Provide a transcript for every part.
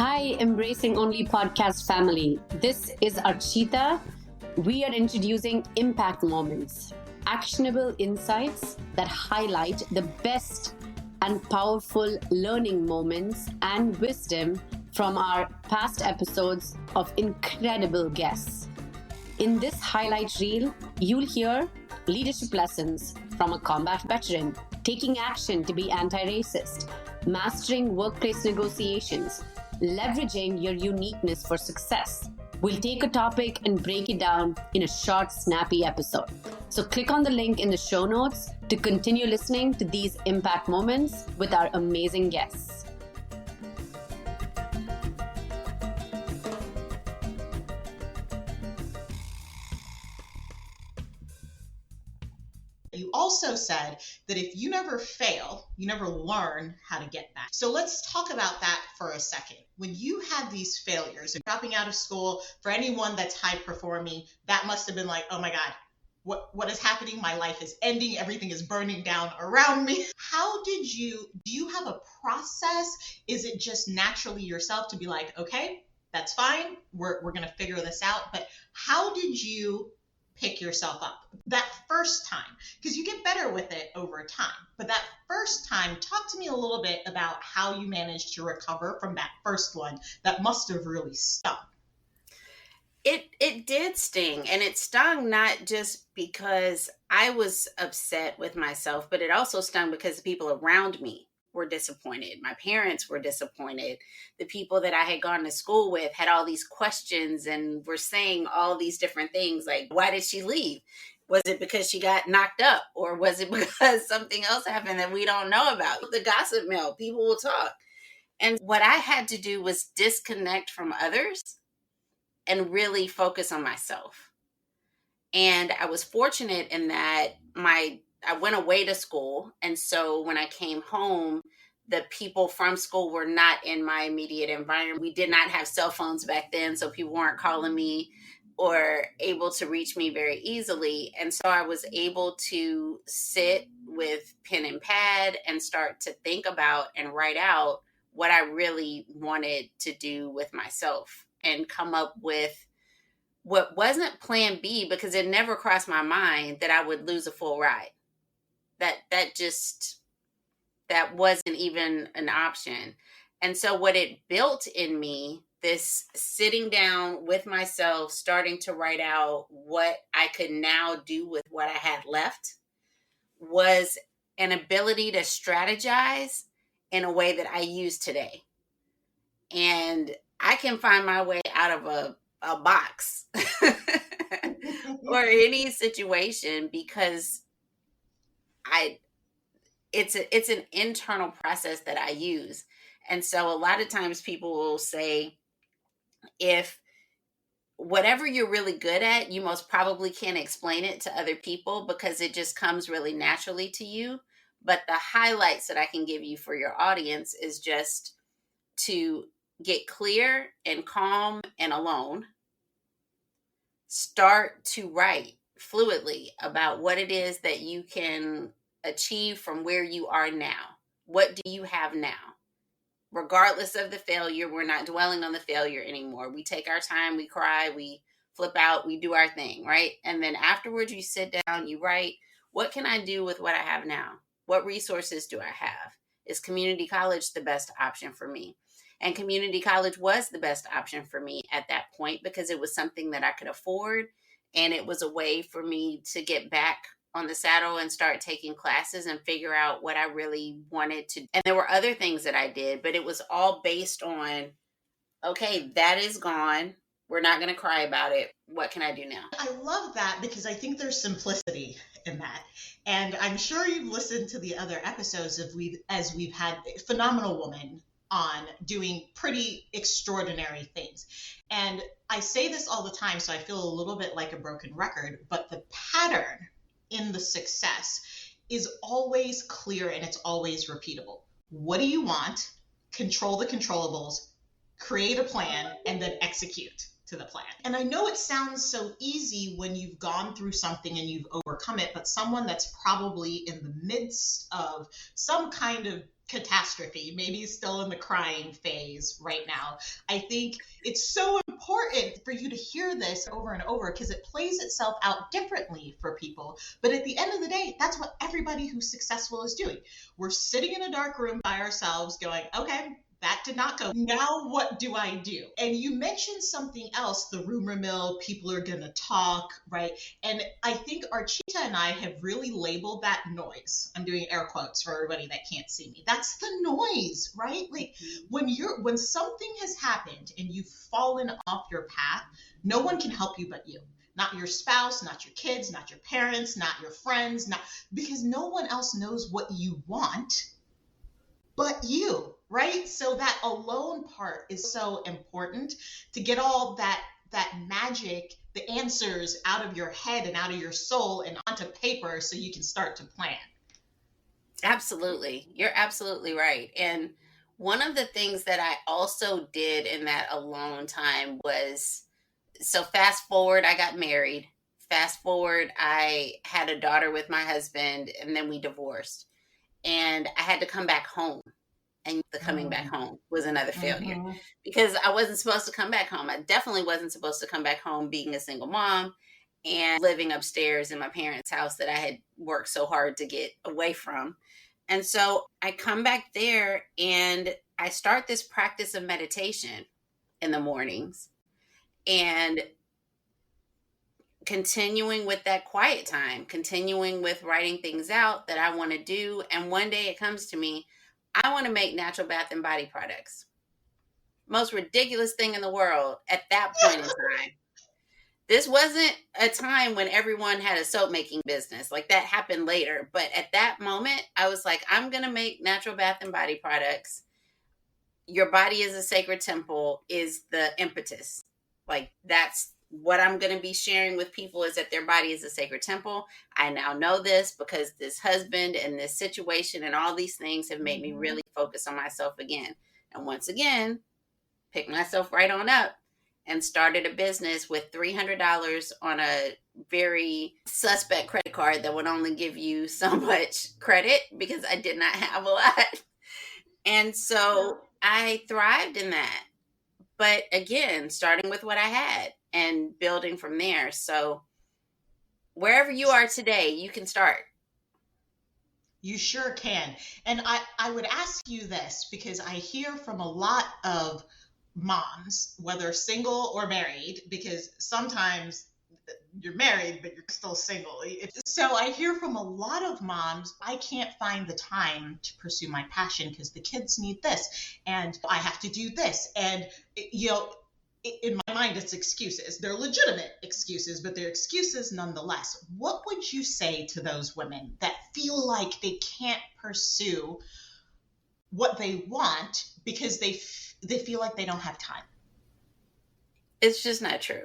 Hi, Embracing Only podcast family. This is Archita. We are introducing impact moments, actionable insights that highlight the best and powerful learning moments and wisdom from our past episodes of incredible guests. In this highlight reel, you'll hear leadership lessons from a combat veteran, taking action to be anti-racist, mastering workplace negotiations, leveraging your uniqueness for success. We'll take a topic and break it down in a short, snappy episode. So click on the link in the show notes to continue listening to these impact moments with our amazing guests. You also said that if you never fail, you never learn how to get back. So let's talk about that for a second. When you had these failures and dropping out of school, for anyone that's high performing, that must have been like, oh my God, what is happening? My life is ending. Everything is burning down around me. Do you have a process? Is it just naturally yourself to be like, okay, that's fine. We're going to figure this out. But how did you pick yourself up that first time? Because you get better with it over time. But that first time, talk to me a little bit about how you managed to recover from that first one that must have really stung. It did sting, and it stung not just because I was upset with myself, but it also stung because the people around me were disappointed. My parents were disappointed. The people that I had gone to school with had all these questions and were saying all these different things like, why did she leave? Was it because she got knocked up? Or was it because something else happened that we don't know about? The gossip mill, people will talk. And what I had to do was disconnect from others and really focus on myself. And I was fortunate in that I went away to school. And so when I came home, the people from school were not in my immediate environment. We did not have cell phones back then, so people weren't calling me or able to reach me very easily. And so I was able to sit with pen and pad and start to think about and write out what I really wanted to do with myself and come up with what wasn't plan B, because it never crossed my mind that I would lose a full ride. That wasn't even an option. And so what it built in me, this sitting down with myself, starting to write out what I could now do with what I had left, was an ability to strategize in a way that I use today. And I can find my way out of a box or any situation because it's an internal process that I use. And so a lot of times people will say, if whatever you're really good at, you most probably can't explain it to other people because it just comes really naturally to you. But the highlights that I can give you for your audience is just to get clear and calm and alone. Start to write fluidly about what it is that you can achieve from where you are now. What do you have now? Regardless of the failure, we're not dwelling on the failure anymore. We take our time, we cry, we flip out, we do our thing, right? And then afterwards you sit down, you write, what can I do with what I have now? What resources do I have? Is community college the best option for me? And community college was the best option for me at that point because it was something that I could afford. And it was a way for me to get back on the saddle and start taking classes and figure out what I really wanted to. And there were other things that I did, but it was all based on, okay, that is gone. We're not going to cry about it. What can I do now? I love that because I think there's simplicity in that. And I'm sure you've listened to the other episodes as we've had Phenomenal Woman on doing pretty extraordinary things. And I say this all the time, so I feel a little bit like a broken record, but the pattern in the success is always clear and it's always repeatable. What do you want? Control the controllables, create a plan, and then execute to the plan. And I know it sounds so easy when you've gone through something and you've overcome it, but someone that's probably in the midst of some kind of catastrophe, maybe still in the crying phase right now. I think it's so important for you to hear this over and over because it plays itself out differently for people. But at the end of the day, that's what everybody who's successful is doing. We're sitting in a dark room by ourselves going, okay, that did not go. Now what do I do? And you mentioned something else, the rumor mill, people are going to talk, right? And I think Archita and I have really labeled that noise. I'm doing air quotes for everybody that can't see me. That's the noise, right? Like when something has happened and you've fallen off your path, no one can help you but you. Not your spouse, not your kids, not your parents, not your friends, because no one else knows what you want but you, right? So that alone part is so important to get all that magic, the answers out of your head and out of your soul and onto paper so you can start to plan. Absolutely. You're absolutely right. And one of the things that I also did in that alone time was, so fast forward, I got married. Fast forward, I had a daughter with my husband, and then we divorced. And I had to come back home. And the coming back home was another failure because I wasn't supposed to come back home. I definitely wasn't supposed to come back home being a single mom and living upstairs in my parents' house that I had worked so hard to get away from. And so I come back there and I start this practice of meditation in the mornings and continuing with that quiet time, continuing with writing things out that I want to do. And one day it comes to me, I want to make natural bath and body products. Most ridiculous thing in the world at that point in time. This wasn't a time when everyone had a soap making business. Like that happened later. But at that moment, I was like, I'm going to make natural bath and body products. Your body is a sacred temple is the impetus. Like that's what I'm going to be sharing with people is that their body is a sacred temple. I now know this because this husband and this situation and all these things have made me really focus on myself again. And once again, pick myself right on up and started a business with $300 on a very suspect credit card that would only give you so much credit because I did not have a lot. And so I thrived in that. But again, starting with what I had and building from there. So wherever you are today, you can start. You sure can. And I would ask you this because I hear from a lot of moms, whether single or married, because sometimes you're married, but you're still single. So I hear from a lot of moms, I can't find the time to pursue my passion because the kids need this and I have to do this. And, in my mind, it's excuses. They're legitimate excuses, but they're excuses nonetheless. What would you say to those women that feel like they can't pursue what they want because they feel like they don't have time? It's just not true.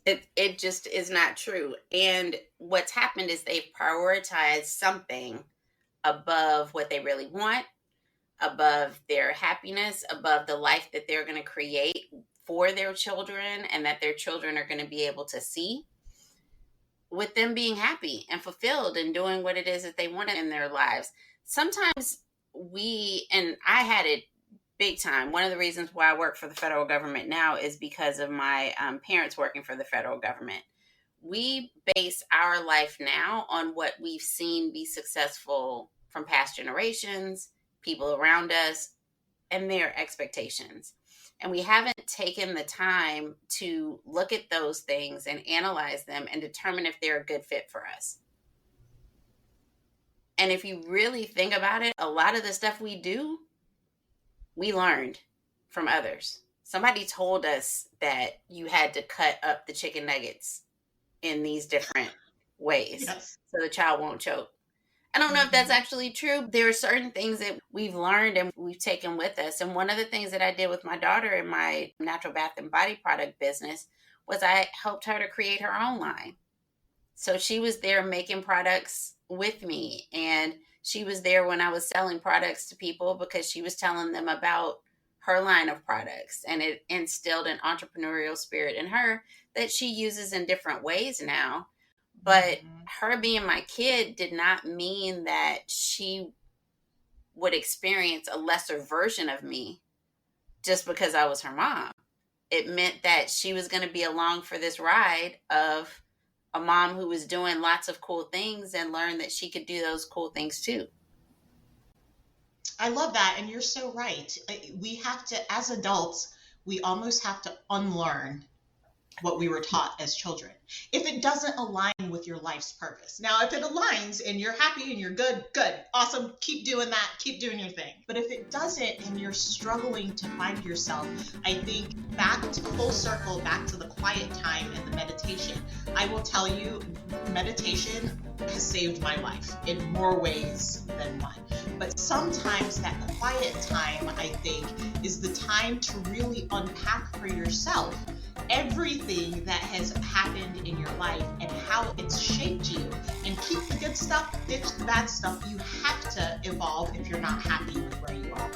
It just is not true. And what's happened is they've prioritized something above what they really want, above their happiness, above the life that they're going to create for their children and that their children are going to be able to see, with them being happy and fulfilled and doing what it is that they want in their lives. Sometimes and I had it big time. One of the reasons why I work for the federal government now is because of my parents working for the federal government. We base our life now on what we've seen be successful from past generations, people around us, and their expectations. And we haven't taken the time to look at those things and analyze them and determine if they're a good fit for us. And if you really think about it, a lot of the stuff we do, we learned from others. Somebody told us that you had to cut up the chicken nuggets in these different ways so the child won't choke. I don't know if that's actually true. There are certain things that we've learned and we've taken with us. And one of the things that I did with my daughter in my natural bath and body product business was I helped her to create her own line. So she was there making products with me. And she was there when I was selling products to people because she was telling them about her line of products. And it instilled an entrepreneurial spirit in her that she uses in different ways now. But her being my kid did not mean that she would experience a lesser version of me just because I was her mom. It meant that she was going to be along for this ride of a mom who was doing lots of cool things and learned that she could do those cool things too. I love that. And you're so right. We have to, as adults, we almost have to unlearn what we were taught as children, if it doesn't align with your life's purpose. Now, if it aligns and you're happy and you're good, awesome, keep doing that, keep doing your thing. But if it doesn't and you're struggling to find yourself, I think back to full circle, back to the quiet time and the meditation. I will tell you, meditation has saved my life in more ways than one. But sometimes that quiet time, I think, is the time to really unpack for yourself everything that has happened in your life and how it's shaped you, and keep the good stuff, ditch the bad stuff. You have to evolve if you're not happy with where you are.